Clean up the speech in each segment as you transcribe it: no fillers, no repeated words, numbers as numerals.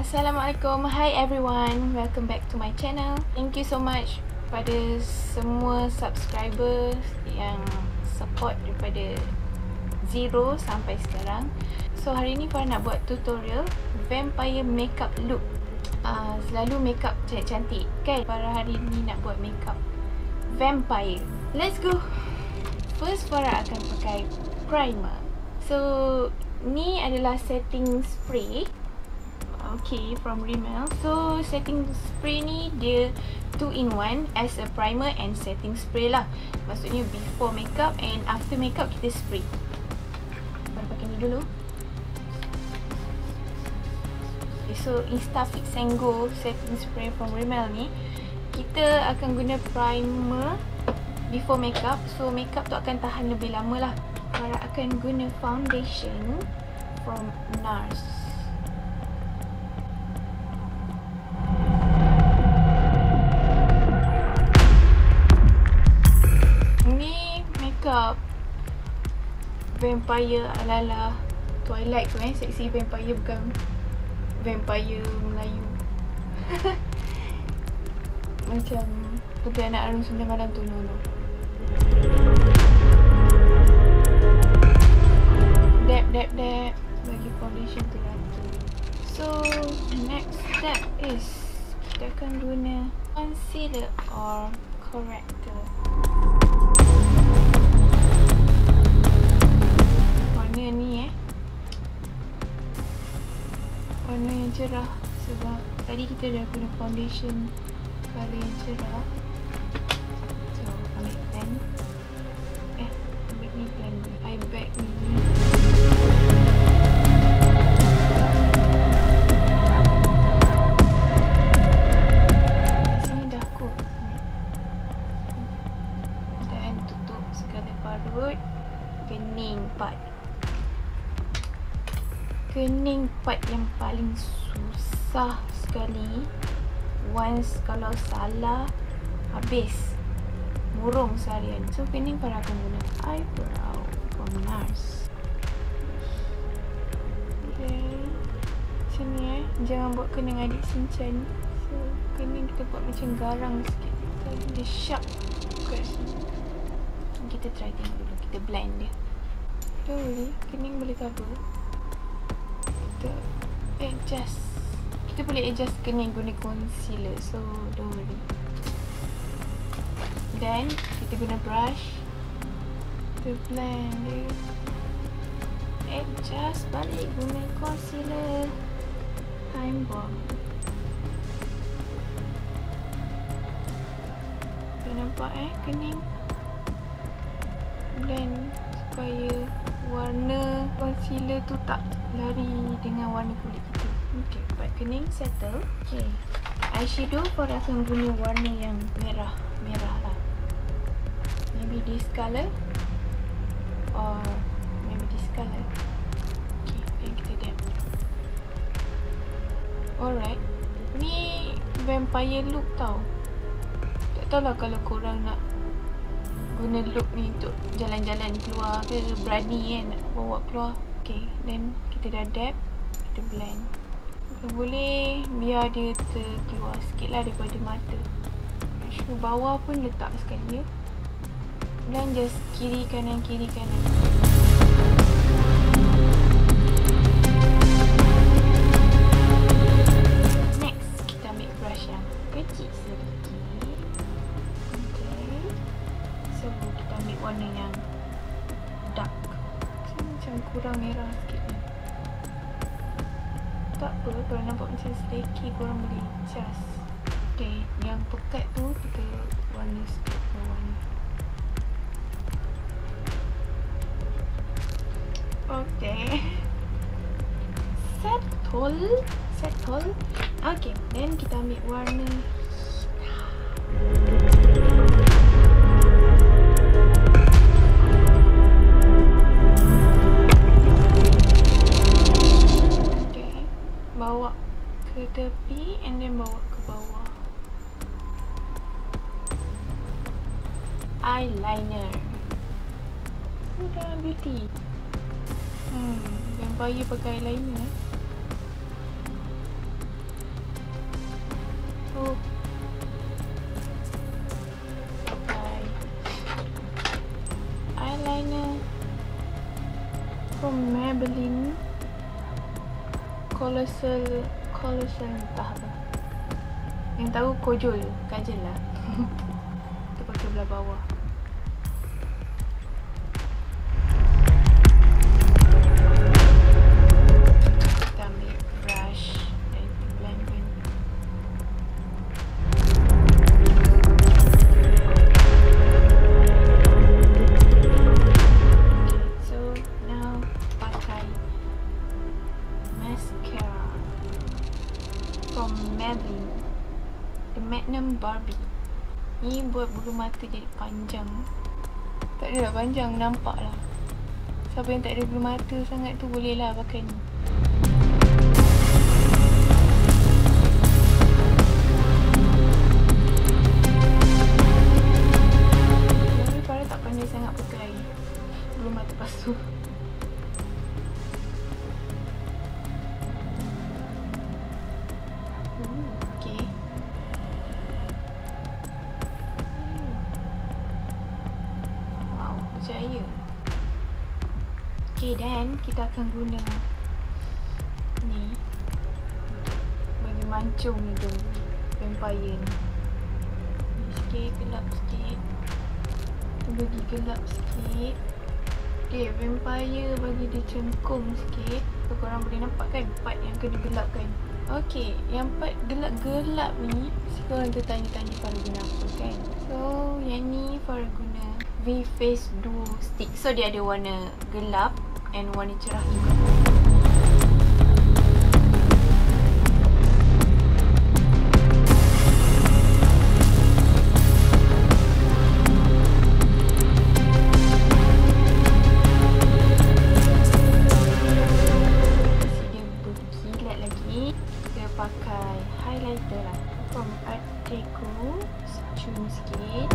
Assalamualaikum, hi everyone, welcome back to my channel. Thank you so much pada semua subscribers yang support daripada 0 sampai sekarang. So hari ni Fara nak buat tutorial vampire makeup look. Selalu makeup cantik kan? Fara hari ni nak buat makeup vampire. Let's go. First Fara akan pakai primer. So ni adalah setting spray. Okay, from Rimmel. So setting spray ni dia 2-in-1 as a primer and setting spray lah. Maksudnya before makeup and after makeup kita spray. Baru pakai ni dulu. Okay, so Instafix and Go setting spray from Rimmel ni kita akan guna primer before makeup. So makeup tu akan tahan lebih lama lah. Fara akan guna foundation from NARS. Vampire ala-ala Twilight tu seksi vampire, bukan vampire Melayu. Macam Putri Anak Arum 9 Malam tu. No. Dab bagi foundation tu rata. So next step is kita akan guna concealer or corrector. Warna ni warna yang cerah, sebab tadi kita dah guna foundation colour yang cerah. So ambil pen, ambil ni pen, eye bag ni. Sini dah kot. Dan tutup segala parut. Kening part yang paling susah sekali. Once kalau salah, habis murung seharian. So kening Fara akan guna eyebrow from NARS. Okay, macam ni jangan buat kening adik sinchan. So kening kita buat macam garang sikit. Dia sharp kat sini. Kita try tengok dulu, kita blend dia. Don't worry, kening boleh cover. Kita adjust. Kita boleh adjust kening guna concealer. So don't worry. Then kita guna brush. Kita blend dia. Adjust balik guna concealer. Time bomb. Dah nampak kening. Blend supaya warna concealer tu tak lari dengan warna kulit kita. Okay, buat kening settle. Okay, eyeshadow Fara akan guna warna yang merah lah. Maybe this colour or maybe this colour. Okay, then kita dab. Alright, ni vampire look tau. Tak tahulah kalau korang nak guna look ni untuk jalan-jalan keluar ke, berani nak bawa keluar. Okay, then kita dah dab, kita blend. Boleh biar dia terkeluar sikit lah daripada mata. So bawah pun letak sekali ya. Blend just kiri kanan. Next, kita ambil brush yang kecil sedikit. So kita ambil warna yang dark. Macam kurang merah sikit ni. Tak apa, kalau nampak macam sticky korang boleh adjust. Okay, yang pekat tu kita warna sikit bawah ni. Okay, settle. Okay, then kita ambil warna bawa ke tepi and then bawa ke bawah. Eyeliner. Udah beauty. Vampire pakai eyeliner. tu pakai eyeliner from Maybelline Colossal entah apa. Yang tahu kojol kajal lah. Kita pakai belah bawah. Kita ambil brush dan blendkan. Okay, so now pakai mascara from Maybelline, the Magnum Barbie. Ni buat bulu mata jadi panjang. Tak adalah panjang, nampak lah. Siapa yang tak ada bulu mata sangat tu boleh lah pakai ni. Tapi Fara tak pandai sangat pakai bulu mata pasu. Okay. Wow, berjaya. Okay, dan kita akan guna ni bagi mancung hidung vampire ni. Sikit, gelap sikit. Bagi gelap sikit. Okay, vampire bagi dia cengkung sikit. So korang boleh nampak kan part yang kena gelapkan. Okay, yang part gelap-gelap ni korang tertanya-tanya Fara guna apa kan. So yang ni Fara guna V-Face Duo Stick. So dia ada warna gelap and warna cerah juga. Pakai highlighter lah from Art Deco, secun sikit.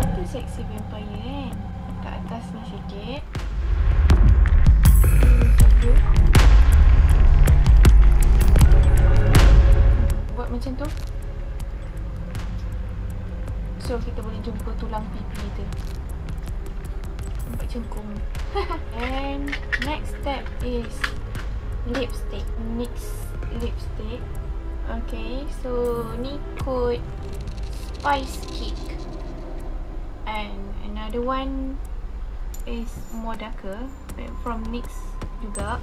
Mata seksi vampire kan, kat atas ni sikit. Buat macam tu. So kita boleh jumpa tulang pipi kita. Nampak cengkung. And next step is lipstick. NYX lipstick. Okay, so ni kod Spice Kick. And another one is more darker from NYX juga.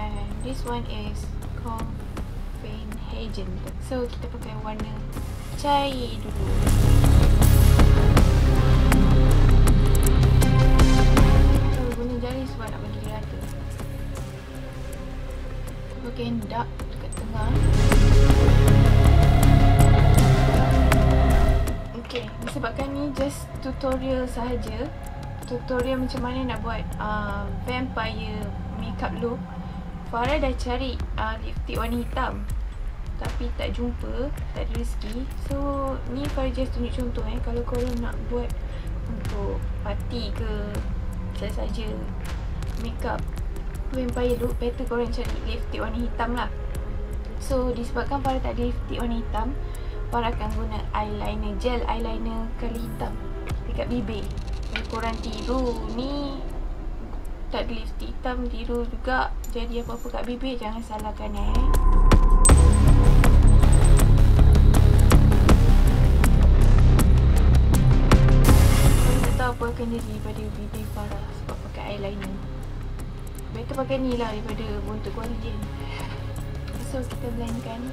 And this one is Copenhagen. So kita pakai warna cair dulu. Guna jari sebab nak bagi dia rata. Bagian dark dekat tengah. Okay, disebabkan ni just tutorial sahaja. Tutorial macam mana nak buat vampire makeup look. Fara dah cari lipstick warna hitam tapi tak jumpa, tak ada rezeki. So ni Fara just tunjuk contoh kalau korang nak buat untuk party ke saja makeup vampire look, better korang cari lipstick warna hitam lah. So disebabkan Fara tak ada lipstick warna hitam, Fara akan guna eyeliner, gel eyeliner kali hitam dekat bibir. Kalau korang tiru ni tak ada lipstick hitam, tiru juga jadi apa-apa kat bibir, jangan salahkan apa akan jadi pada bibir Fara sebab pakai eyeliner. Better pakai ni lah daripada buntut Korean. So kita blendkan.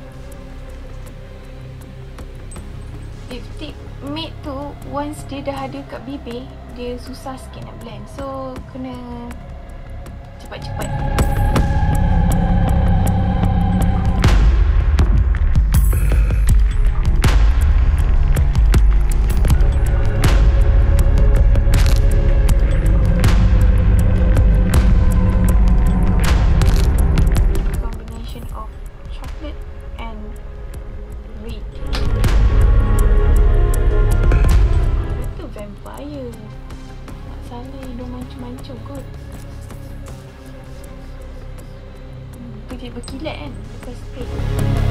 Lipstick matte tu once dia dah ada kat bibir, dia susah sikit nak blend. So kena cepat-cepat. jadi berkilat kan, because spray.